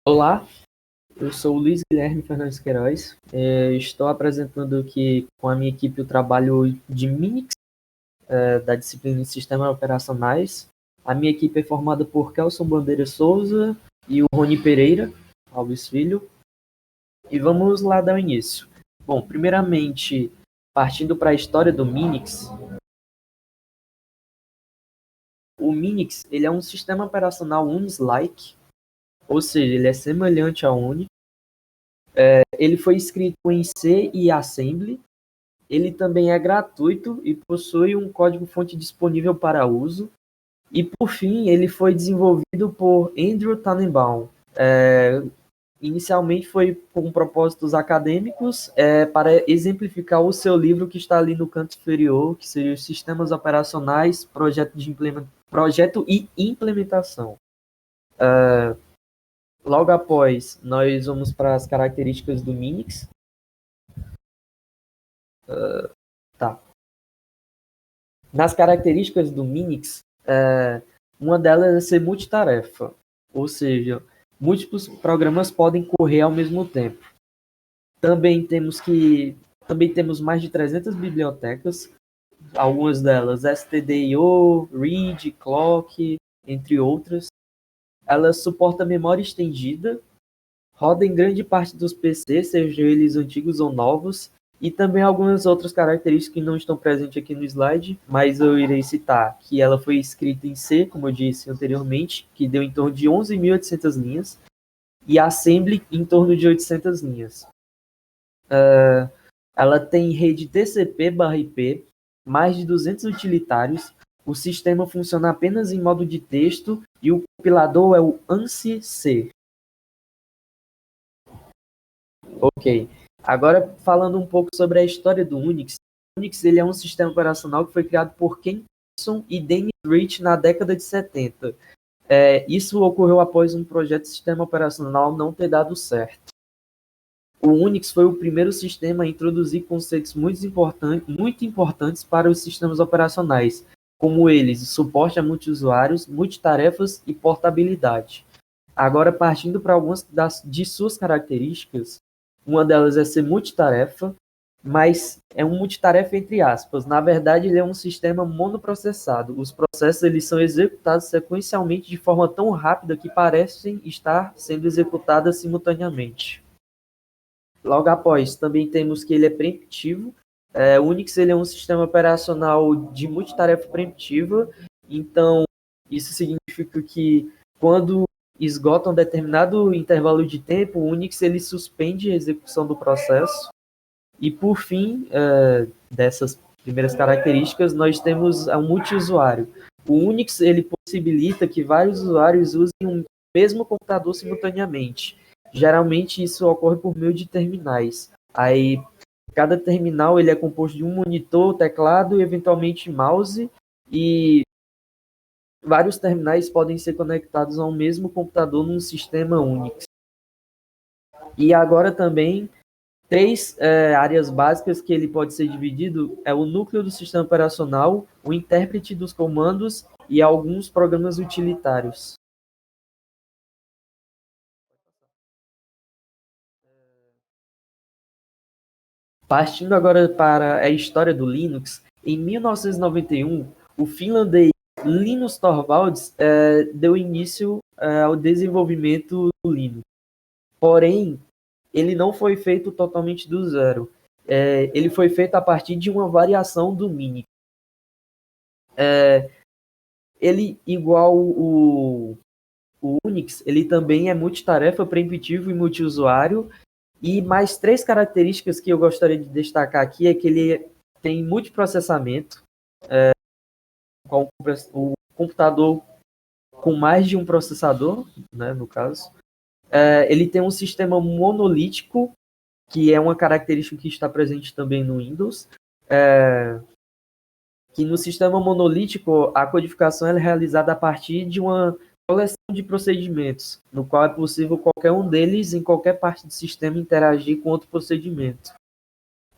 Olá, eu sou o Luiz Guilherme Fernandes Queiroz. Estou apresentando aqui com a minha equipe o trabalho de Minix, da disciplina de Sistemas Operacionais. A minha equipe é formada por Kelson Bandeira Souza e o Rony Pereira Alves Filho. E vamos lá dar o início. Bom, primeiramente, partindo para a história do Minix, o Minix ele é um sistema operacional Unix-like, ou seja, ele é semelhante ao Unix. Ele foi escrito em C e Assembly. Ele também é gratuito e possui um código-fonte disponível para uso. E, por fim, ele foi desenvolvido por Andrew Tannenbaum. Inicialmente foi com propósitos acadêmicos, para exemplificar o seu livro que está ali no canto inferior, que seria os Sistemas Operacionais, Projeto e Implementação. Logo após, nós vamos para as características do Minix. Tá. Nas características do Minix, uma delas é ser multitarefa, ou seja, múltiplos programas podem correr ao mesmo tempo. Também temos mais de 300 bibliotecas, algumas delas stdio, read, clock, entre outras. Ela suporta memória estendida, roda em grande parte dos PCs, sejam eles antigos ou novos, e também algumas outras características que não estão presentes aqui no slide, mas eu irei citar que ela foi escrita em C, como eu disse anteriormente, que deu em torno de 11.800 linhas, e Assembly em torno de 800 linhas. Ela tem rede TCP/IP, mais de 200 utilitários, o sistema funciona apenas em modo de texto e o compilador é o ANSI-C. Ok. Agora, falando um pouco sobre a história do Unix. O Unix ele é um sistema operacional que foi criado por Ken Thompson e Dennis Rich na década de 70. Isso ocorreu após um projeto de sistema operacional não ter dado certo. O Unix foi o primeiro sistema a introduzir conceitos muito importantes para os sistemas operacionais, como eles, suporte a multiusuários, multitarefas e portabilidade. Agora, partindo para algumas de suas características, uma delas é ser multitarefa, mas é um multitarefa entre aspas. Na verdade, ele é um sistema monoprocessado. Os processos eles são executados sequencialmente de forma tão rápida que parecem estar sendo executadas simultaneamente. Logo após, também temos que ele é preemptivo. O Unix ele é um sistema operacional de multitarefa preemptiva. Então, isso significa que quando esgota um determinado intervalo de tempo, o Unix ele suspende a execução do processo. E por fim, dessas primeiras características, nós temos o multiusuário. O Unix ele possibilita que vários usuários usem o mesmo computador simultaneamente. Geralmente isso ocorre por meio de terminais. Aí cada terminal ele é composto de um monitor, teclado e eventualmente mouse, e vários terminais podem ser conectados ao mesmo computador num sistema Unix. E agora também, três áreas básicas que ele pode ser dividido é o núcleo do sistema operacional, o intérprete dos comandos e alguns programas utilitários. Partindo agora para a história do Linux, em 1991, o finlandês Linus Torvalds deu início ao desenvolvimento do Linux. Porém, ele não foi feito totalmente do zero. Ele foi feito a partir de uma variação do Minix. Ele, igual o Unix, ele também é multitarefa, preemptivo e multiusuário. E mais três características que eu gostaria de destacar aqui é que ele tem multiprocessamento, com o computador com mais de um processador, né, no caso. Ele tem um sistema monolítico, que é uma característica que está presente também no Windows, que no sistema monolítico a codificação é realizada a partir de uma coleção de procedimentos, no qual é possível qualquer um deles, em qualquer parte do sistema, interagir com outro procedimento.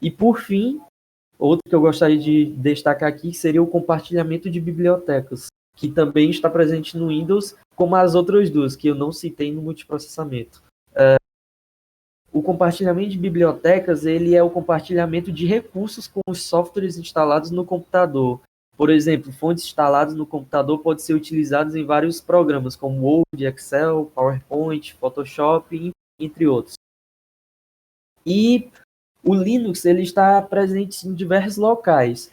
E, por fim, outro que eu gostaria de destacar aqui seria o compartilhamento de bibliotecas. que também está presente no Windows, como as outras duas, que eu não citei no multiprocessamento. O compartilhamento de bibliotecas, ele é o compartilhamento de recursos com os softwares instalados no computador. Por exemplo, fontes instaladas no computador podem ser utilizadas em vários programas, como Word, Excel, PowerPoint, Photoshop, entre outros. E o Linux, ele está presente em diversos locais.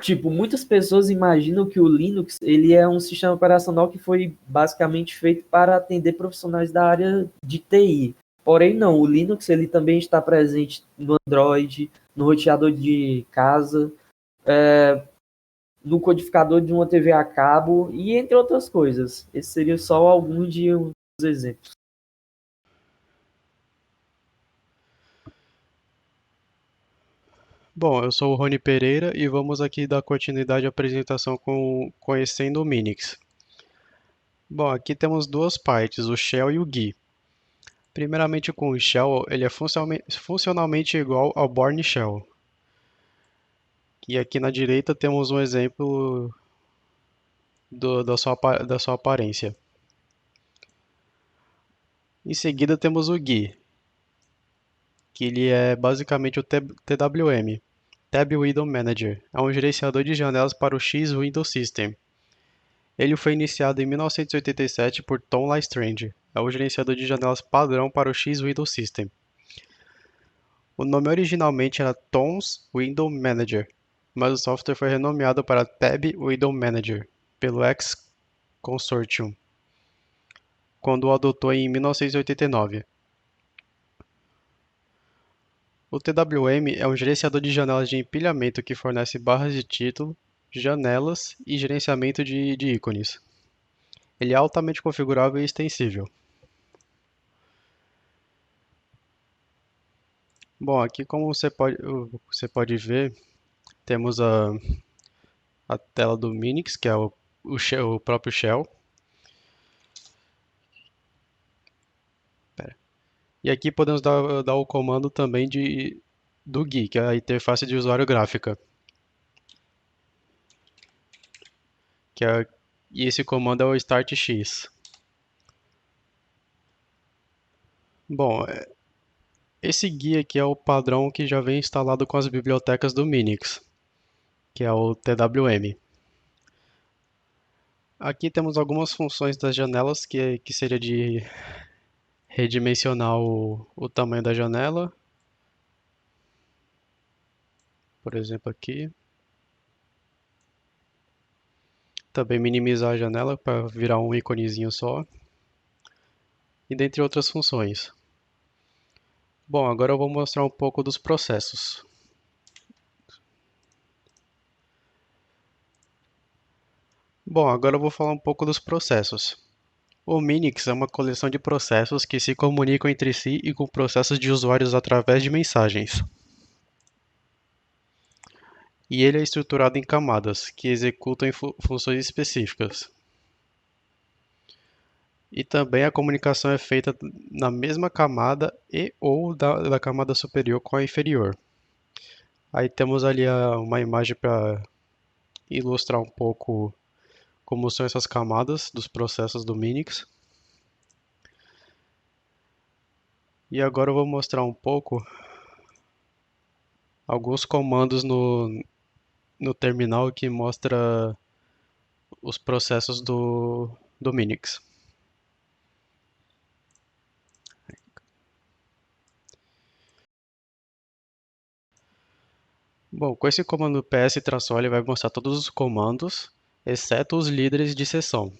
Tipo, muitas pessoas imaginam que o Linux, ele é um sistema operacional que foi basicamente feito para atender profissionais da área de TI. Porém, não, o Linux, ele também está presente no Android, no roteador de casa, no codificador de uma TV a cabo e entre outras coisas. Esse seria só alguns dos exemplos. Bom, eu sou o Rony Pereira e vamos aqui dar continuidade à apresentação com Conhecendo o Minix. Bom, aqui temos duas partes, o Shell e o GUI. Primeiramente com o Shell, ele é funcionalmente igual ao Bourne Shell. E aqui na direita temos um exemplo da sua aparência. Em seguida temos o GUI, que ele é basicamente o TWM, Tab Window Manager. É um gerenciador de janelas para o X Window System. Ele foi iniciado em 1987 por Tom Lestrange. É o gerenciador de janelas padrão para o X Window System. O nome originalmente era Tom's Window Manager, mas o software foi renomeado para Tab Window Manager pelo X Consortium, quando o adotou em 1989. O TWM é um gerenciador de janelas de empilhamento que fornece barras de título, janelas e gerenciamento de ícones. Ele é altamente configurável e extensível. Bom, aqui como você pode ver, temos a tela do Minix, que é o próprio Shell. Pera. E aqui podemos dar o comando também do GUI, que é a interface de usuário gráfica. E esse comando é o startx. Bom, esse GUI aqui é o padrão que já vem instalado com as bibliotecas do Minix, que é o TWM. Aqui temos algumas funções das janelas, que seria de redimensionar o tamanho da janela. Por exemplo, aqui. Também minimizar a janela para virar um íconezinho só. E dentre outras funções. Bom, agora eu vou mostrar um pouco dos processos. Bom, agora eu vou falar um pouco dos processos. O Minix é uma coleção de processos que se comunicam entre si e com processos de usuários através de mensagens. E ele é estruturado em camadas, que executam funções específicas. E também a comunicação é feita na mesma camada e ou da camada superior com a inferior. Aí temos ali uma imagem para ilustrar um pouco como são essas camadas dos processos do Minix. E agora eu vou mostrar um pouco alguns comandos no terminal que mostra os processos do Minix. Bom, com esse comando ps-traço ele vai mostrar todos os comandos, exceto os líderes de seção.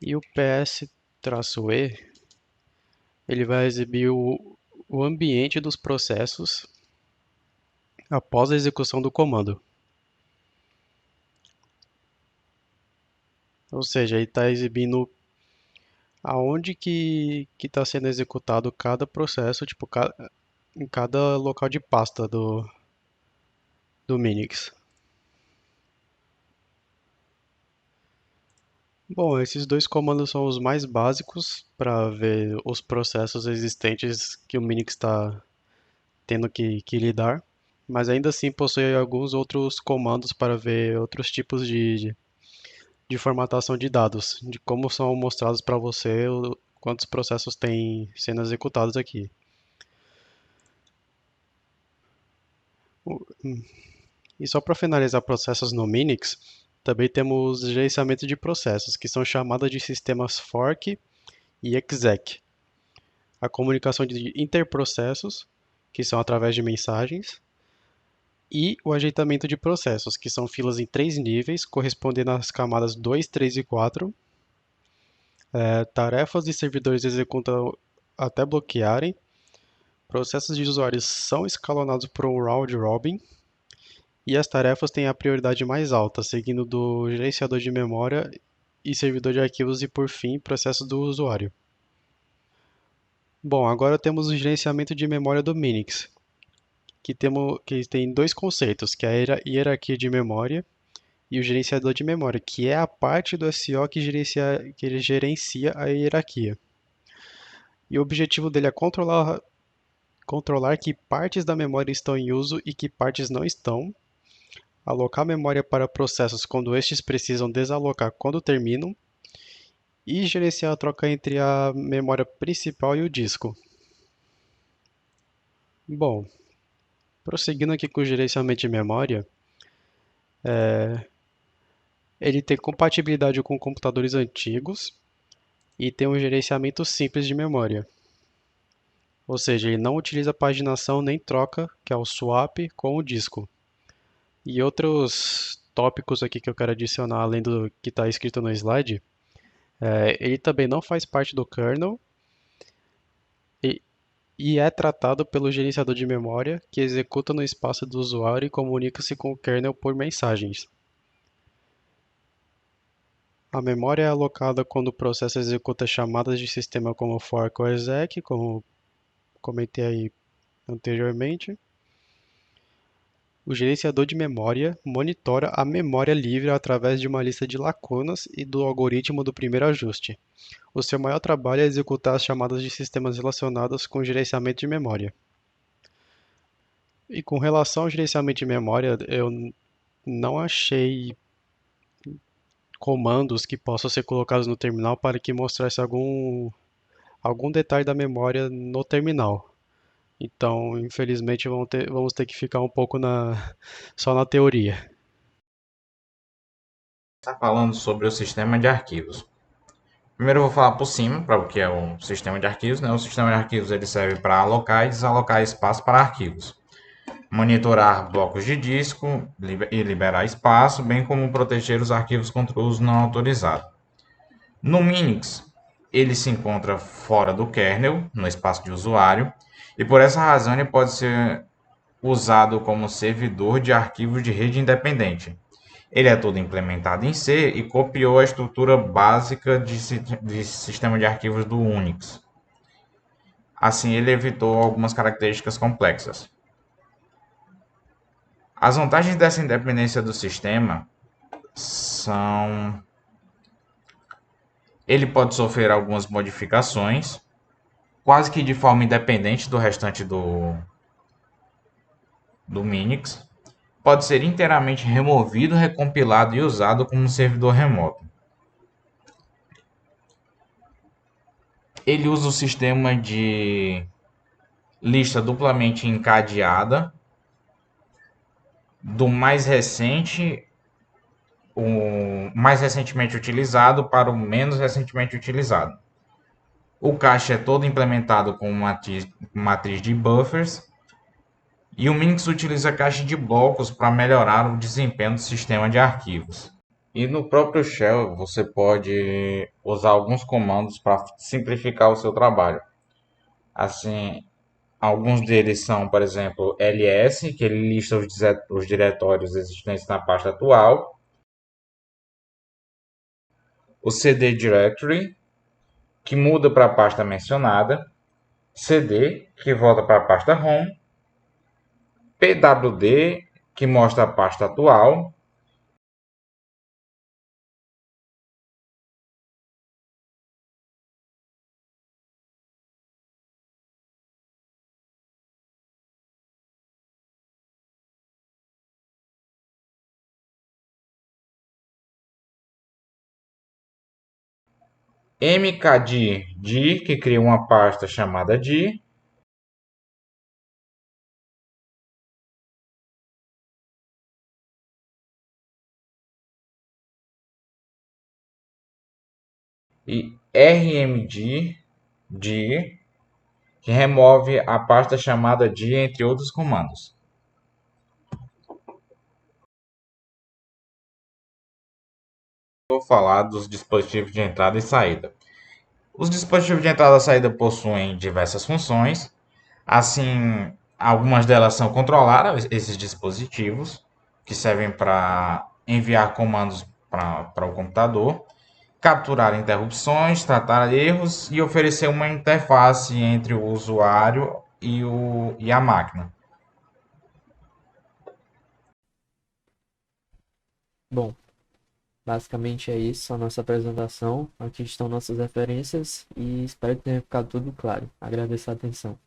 E o ps-e ele vai exibir o ambiente dos processos após a execução do comando. Ou seja, ele está exibindo aonde que está sendo executado cada processo, tipo, em cada local de pasta do Minix. Bom, esses dois comandos são os mais básicos para ver os processos existentes que o Minix está tendo que lidar. mas ainda assim possui alguns outros comandos para ver outros tipos de formatação de dados, de como são mostrados para você quantos processos tem sendo executados aqui. E só para finalizar processos no Minix, também temos gerenciamento de processos, que são chamadas de sistemas fork e exec. A comunicação de interprocessos, que são através de mensagens, e o ajeitamento de processos, que são filas em 3 níveis, correspondendo às camadas 2, 3 e 4. Tarefas e servidores executam até bloquearem. Processos de usuários são escalonados por um round robin. E as tarefas têm a prioridade mais alta, seguindo do gerenciador de memória e servidor de arquivos e, por fim, processo do usuário. Bom, agora temos o gerenciamento de memória do Minix, que tem dois conceitos, que é a hierarquia de memória e o gerenciador de memória, que é a parte do SO que ele gerencia a hierarquia. E o objetivo dele é controlar que partes da memória estão em uso e que partes não estão, alocar memória para processos quando estes precisam desalocar quando terminam, e gerenciar a troca entre a memória principal e o disco. Bom, prosseguindo aqui com o gerenciamento de memória, ele tem compatibilidade com computadores antigos e tem um gerenciamento simples de memória. Ou seja, ele não utiliza paginação nem troca, que é o swap, com o disco. E outros tópicos aqui que eu quero adicionar, além do que está escrito no slide, ele também não faz parte do kernel e é tratado pelo gerenciador de memória, que executa no espaço do usuário e comunica-se com o kernel por mensagens. A memória é alocada quando o processo executa chamadas de sistema como fork ou exec, como comentei aí anteriormente. O gerenciador de memória monitora a memória livre através de uma lista de lacunas e do algoritmo do primeiro ajuste. O seu maior trabalho é executar as chamadas de sistemas relacionados com gerenciamento de memória. E com relação ao gerenciamento de memória, eu não achei comandos que possam ser colocados no terminal para que mostrasse algum detalhe da memória no terminal. Então, infelizmente, vamos ter que ficar um pouco só na teoria. Está falando sobre o sistema de arquivos. Primeiro eu vou falar por cima, para o que é o sistema de arquivos. Né? O sistema de arquivos ele serve para alocar e desalocar espaço para arquivos, monitorar blocos de disco e liberar espaço, bem como proteger os arquivos contra o uso não autorizado. No Minix, ele se encontra fora do kernel, no espaço de usuário, e por essa razão ele pode ser usado como servidor de arquivos de rede independente. Ele é todo implementado em C e copiou a estrutura básica de sistema de arquivos do Unix. Assim, ele evitou algumas características complexas. As vantagens dessa independência do sistema são: ele pode sofrer algumas modificações, quase que de forma independente do restante do Minix. Pode ser inteiramente removido, recompilado e usado como um servidor remoto. Ele usa o sistema de lista duplamente encadeada, do mais recente, o mais recentemente utilizado para o menos recentemente utilizado. O cache é todo implementado com matriz de buffers e o Minix utiliza cache de blocos para melhorar o desempenho do sistema de arquivos. E no próprio Shell você pode usar alguns comandos para simplificar o seu trabalho. Assim, alguns deles são, por exemplo, ls, que ele lista os diretórios existentes na pasta atual. O cd directory, que muda para a pasta mencionada. cd, que volta para a pasta home. pwd, que mostra a pasta atual. mkdir, que cria uma pasta chamada dir, e rmdir, que remove a pasta chamada dir, entre outros comandos. Vou falar dos dispositivos de entrada e saída. Os dispositivos de entrada e saída possuem diversas funções. Assim, algumas delas são controlar esses dispositivos, que servem para enviar comandos para o computador, capturar interrupções, tratar erros e oferecer uma interface entre o usuário e a máquina. Bom, basicamente é isso a nossa apresentação. Aqui estão nossas referências e espero que tenha ficado tudo claro. Agradeço a atenção.